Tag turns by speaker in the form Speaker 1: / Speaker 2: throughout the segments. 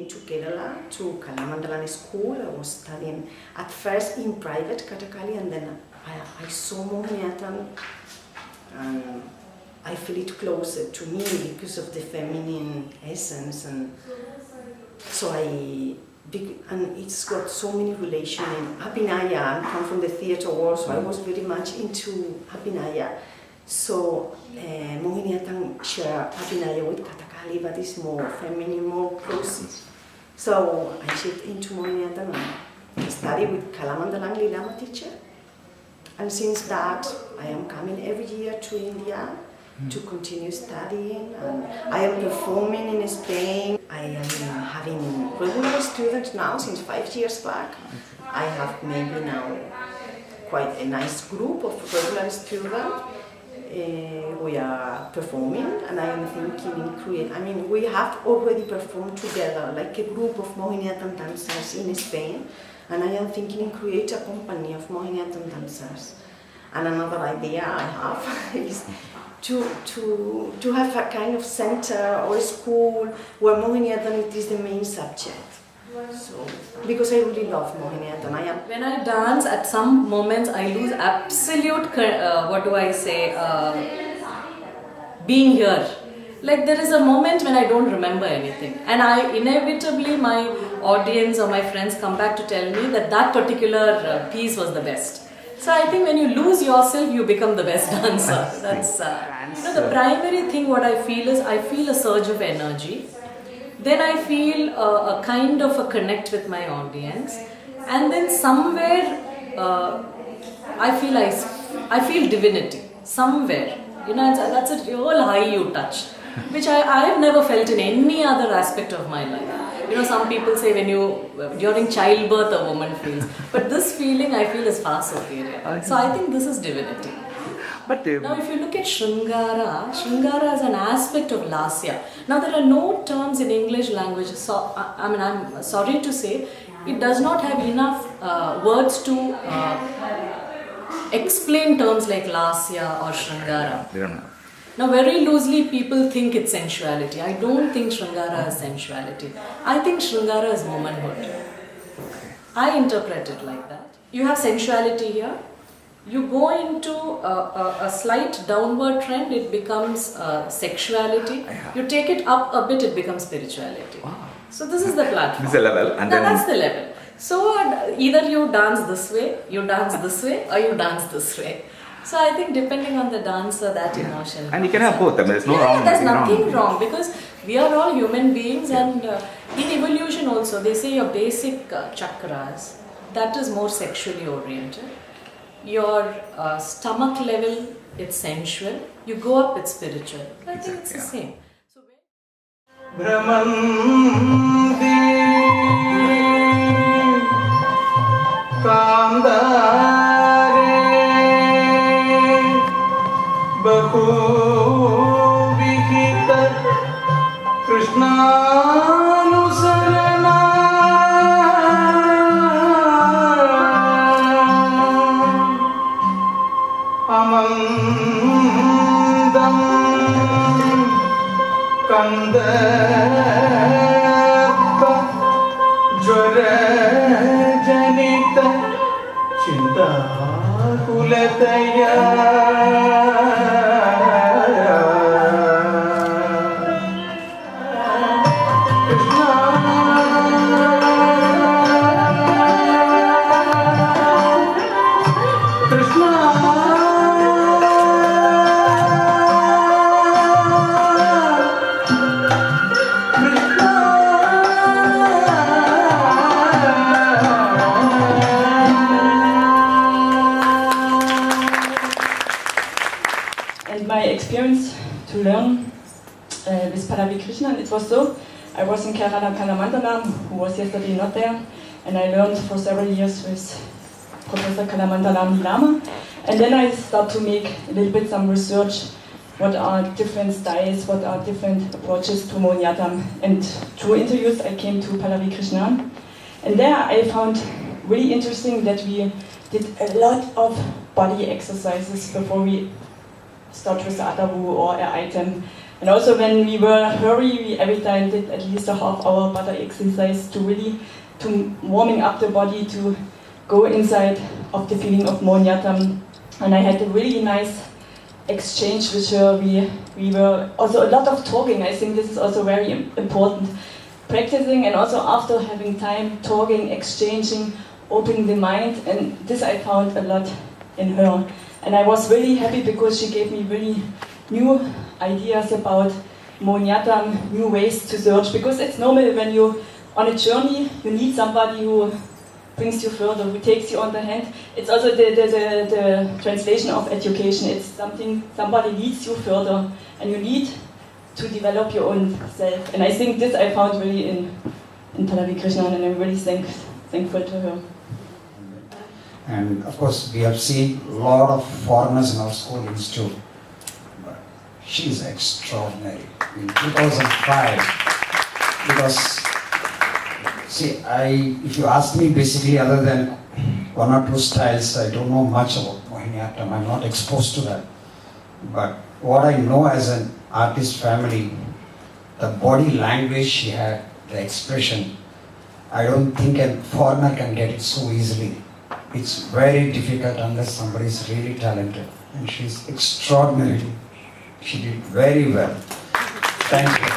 Speaker 1: came to Kerala, to Kalamandalam school. I was studying at first in private Kathakali, and then I saw Mohiniyattam, and I feel it closer to me because of the feminine essence, and so and it's got so many relations in Abhinaya. I come from the theatre world, so I was very much into Abhinaya. So Mohiniyattam share Abhinaya with Kathakali, but it's more feminine, more close. So I shift into Mohiniyattam and study with Kalamandalam Lilama teacher. And since that, I am coming every year to India to continue studying. And I am performing in Spain. I am having regular students now since 5 years back. I have maybe now quite a nice group of regular students. We are performing, and I am thinking in create. I mean, we have already performed together, like a group of Mohiniyattam dancers in Spain, and I am thinking in create a company of Mohiniyattam dancers. And another idea I have is to have a kind of center or a school where Mohiniyattam is the main subject. So, because I really love Mohiniyattam.
Speaker 2: When I dance, at some moments I lose absolute, being here. Like there is a moment when I don't remember anything, and inevitably my audience or my friends come back to tell me that particular piece was the best. So I think when you lose yourself, you become the best dancer. That's the primary thing. What I feel is I feel a surge of energy. Then I feel a kind of a connect with my audience, and then somewhere I feel divinity somewhere. That's a real high you touch, which I have never felt in any other aspect of my life. Some people say during childbirth a woman feels, but this feeling I feel is far superior. So I think this is divinity.
Speaker 3: But
Speaker 2: now if you look at Shringara is an aspect of Lasya. Now there are no terms in English language, so I'm sorry to say, it does not have enough words to explain terms like Lasya or Shringara. Now very loosely people think it's sensuality. I don't think Shringara is sensuality. I think Shringara is womanhood. I interpret it like that. You have sensuality here. You go into a slight downward trend, it becomes sexuality. You take it up a bit, it becomes spirituality.
Speaker 3: Wow.
Speaker 2: So this is the platform.
Speaker 3: This is the level. And
Speaker 2: that's the level. So either you dance this way, you dance this way, or you dance this way. So I think depending on the dancer, that emotion.
Speaker 3: And you can have both. There's no wrong.
Speaker 2: There's nothing wrong, because we are all human beings, and in evolution also, they say your basic chakras, that is more sexually oriented. Your stomach level, it's sensual. You go up, it's spiritual. I think it's the same. So
Speaker 4: to learn with Pallavi Krishnan, it was so. I was in Kerala Kalamandalam, who was yesterday not there, and I learned for several years with Professor Kalamandalam Lilama. And then I started to make a little bit some research, what are different styles, what are different approaches to Mohiniyattam. And through interviews I came to Pallavi Krishnan. And there I found really interesting that we did a lot of body exercises before we start with the Atavu or an item. And also when we were hurry, we every time did at least a half-hour butter exercise to warming up the body to go inside of the feeling of Mohiniyattam. And I had a really nice exchange with her. We were also a lot of talking. I think this is also very important. Practicing and also after having time, talking, exchanging, opening the mind, and this I found a lot in her. And I was really happy because she gave me really new ideas about Mohiniyattam, new ways to search, because it's normal when you're on a journey, you need somebody who brings you further, who takes you on the hand. It's also the translation of education. It's somebody leads you further, and you need to develop your own self. And I think this I found really in Pallavi Krishnan, and I'm really thankful to her.
Speaker 5: And of course, we have seen a lot of foreigners in our school institute. But she is extraordinary. In 2005, because see, if you ask me, basically, other than one or two styles, I don't know much about Mohiniyattam. I'm not exposed to that. But what I know as an artist family, the body language she had, the expression, I don't think a foreigner can get it so easily. It's very difficult unless somebody is really talented. And she's extraordinary. She did very well. Thank you.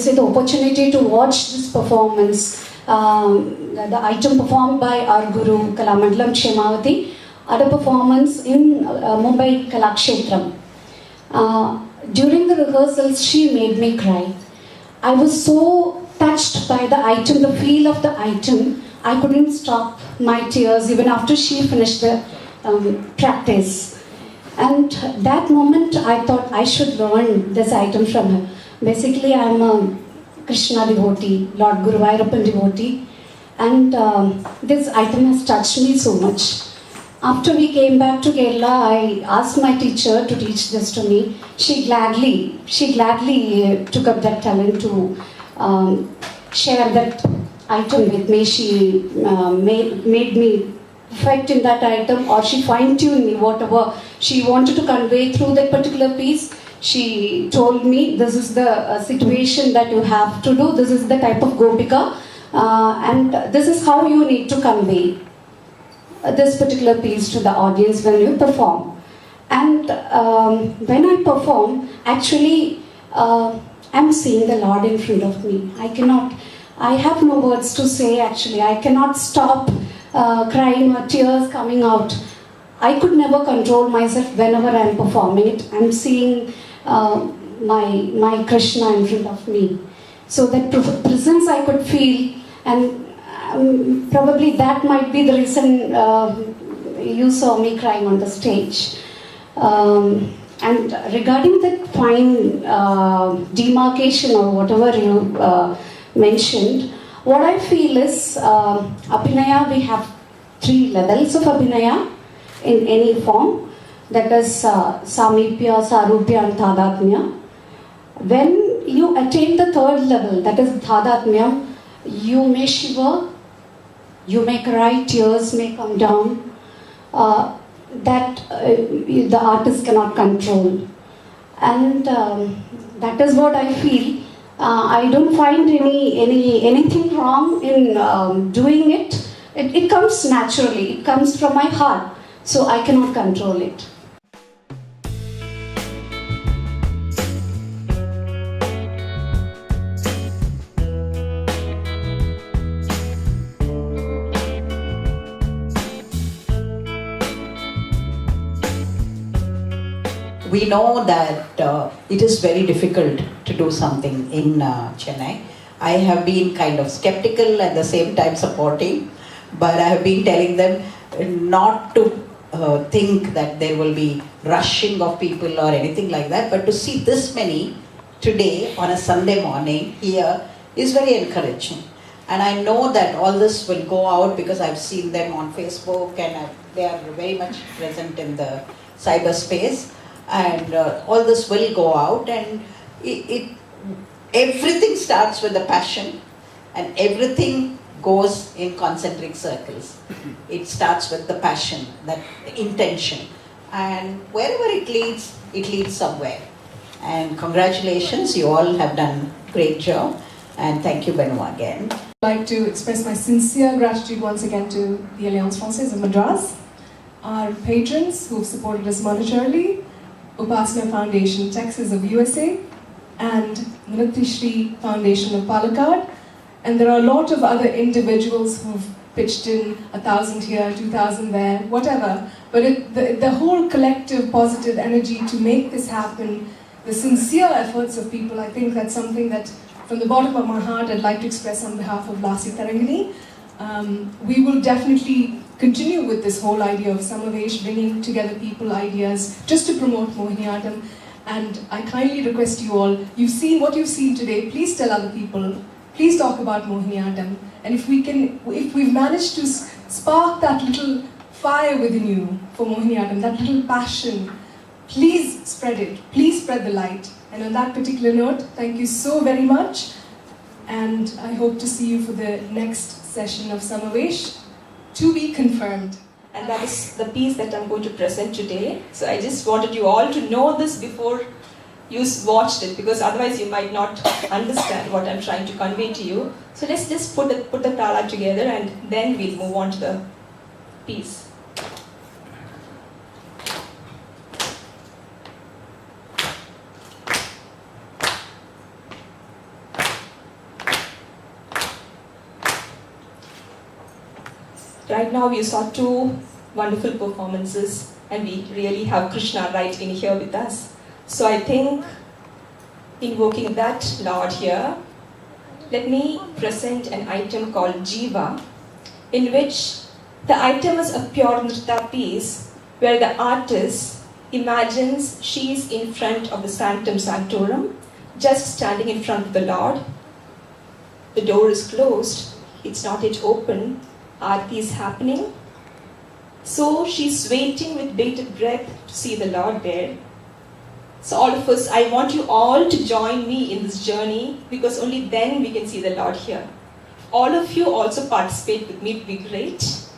Speaker 6: The opportunity to watch this performance, the item performed by our guru Kalamandalam Kshemavati at a performance in Mumbai Kalakshetram. During the rehearsals, she made me cry. I was so touched by the item, the feel of the item. I couldn't stop my tears even after she finished the practice. And that moment, I thought I should learn this item from her. Basically, I am a Krishna devotee, Lord Guruvayurappan devotee, and this item has touched me so much. After we came back to Kerala, I asked my teacher to teach this to me. She gladly took up that talent to share that item with me. She made me perfect in that item, or she fine-tuned me, whatever she wanted to convey through that particular piece. She told me, this is the situation that you have to do, this is the type of Gopika, and this is how you need to convey this particular piece to the audience when you perform. And when I perform, actually, I'm seeing the Lord in front of me. I have no words to say actually. I cannot stop crying or tears coming out. I could never control myself whenever I'm performing it. I'm seeing my Krishna in front of me. So that presence I could feel, and probably that might be the reason you saw me crying on the stage. And regarding that fine demarcation or whatever you mentioned, what I feel is Abhinaya, we have 3 levels of Abhinaya in any form, that is Samipya, Sarupya and Thadatmya. When you attain the 3rd level, that is Thadatmya, you may shiver, you may cry, tears may come down, that the artist cannot control. And that is what I feel. I don't find anything wrong in doing it. It comes naturally, it comes from my heart, so I cannot control it.
Speaker 7: We know that it is very difficult to do something in Chennai. I have been kind of skeptical at the same time supporting, but I have been telling them not to think that there will be rushing of people or anything like that, but to see this many today on a Sunday morning here is very encouraging. And I know that all this will go out because I've seen them on Facebook and they are very much present in the cyberspace. And all this will go out, and everything starts with a passion, and everything goes in concentric circles. It starts with the passion, that intention, and wherever it leads somewhere. And congratulations, you all have done a great job, and thank you, Benoit, again.
Speaker 8: I'd like to express my sincere gratitude once again to the Alliance Française of Madras, our patrons who've supported us monetarily, Upasana Foundation, Texas of USA, and Nrityashree Foundation of Palakkad. And there are a lot of other individuals who've pitched in 1,000 here, 2,000 there, whatever. But the whole collective positive energy to make this happen, the sincere efforts of people, I think that's something that from the bottom of my heart I'd like to express on behalf of Lassi Tarangani. We will definitely continue with this whole idea of Samavesh, bringing together people, ideas, just to promote Mohiniyattam. And I kindly request you all, you've seen what you've seen today, please tell other people, please talk about Mohiniyattam. And if we've managed to spark that little fire within you for Mohiniyattam, that little passion, please spread it, please spread the light. And on that particular note, thank you so very much. And I hope to see you for the next session of Samavesh, to be confirmed.
Speaker 9: And that is the piece that I'm going to present today. So I just wanted you all to know this before you watched it, because otherwise you might not understand what I'm trying to convey to you. So let's just put the tala together and then we'll move on to the piece. Right now we saw 2 wonderful performances and we really have Krishna right in here with us. So I think, invoking that Lord here, let me present an item called Jiva, in which the item is a pure Nritta piece where the artist imagines she is in front of the Sanctum Sanctorum, just standing in front of the Lord. The door is closed, it's not yet open. Aarti is happening. So she's waiting with bated breath to see the Lord there. So all of us, I want you all to join me in this journey, because only then we can see the Lord here. All of you also participate with me, it would be great.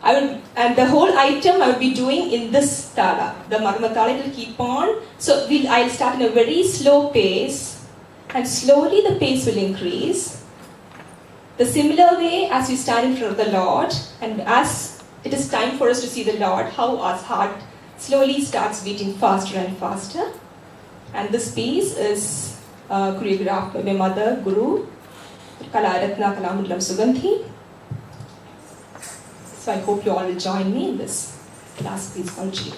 Speaker 9: And the whole item I will be doing in this tala. The Marma tala will keep on. So I'll start in a very slow pace, and slowly the pace will increase. The similar way as we stand in front of the Lord, and as it is time for us to see the Lord, how our heart slowly starts beating faster and faster. And this piece is choreographed by my mother, Guru, Kalaratna Kalamandalam Sugandhi. So I hope you all will join me in this last piece called Jiva.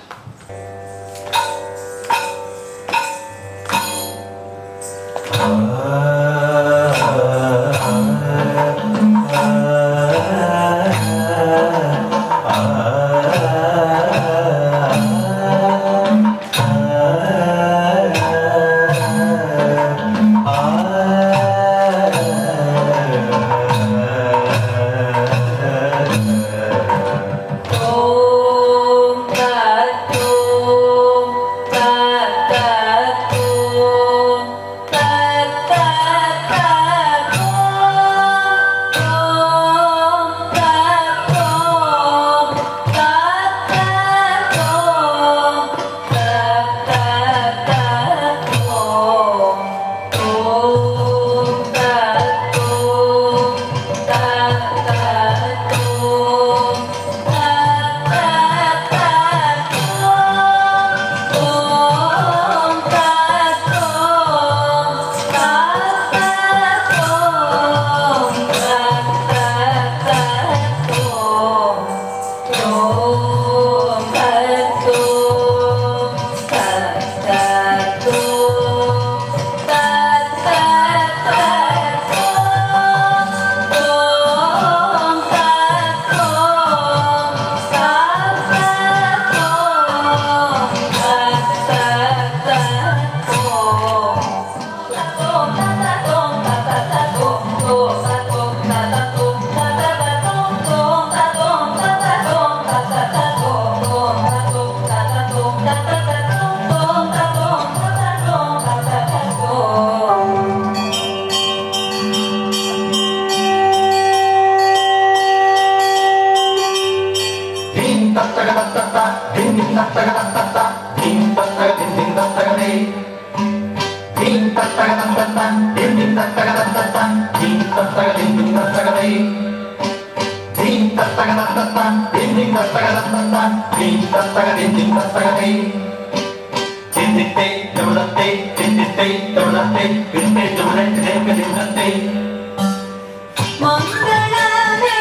Speaker 2: Mangalame,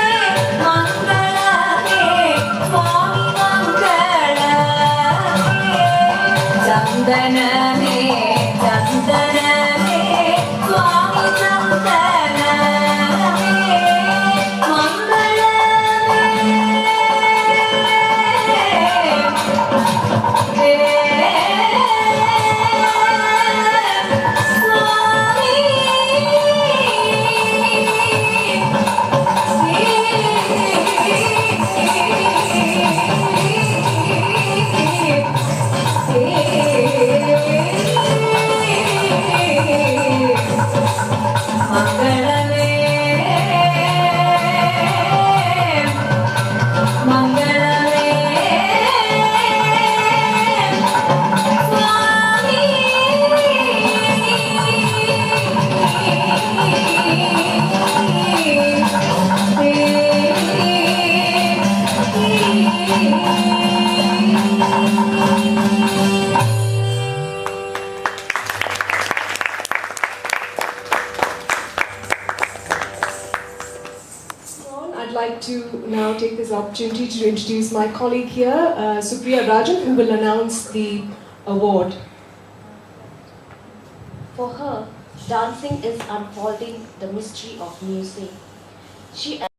Speaker 2: Mangalame, Swami Mangalame, Chandaname, Chandaname, Swami Chandaname,
Speaker 8: I'd like to now take this opportunity to introduce my colleague here, Supriya Rajan, who will announce the award.
Speaker 10: For her, dancing is unfolding the mystery of music. She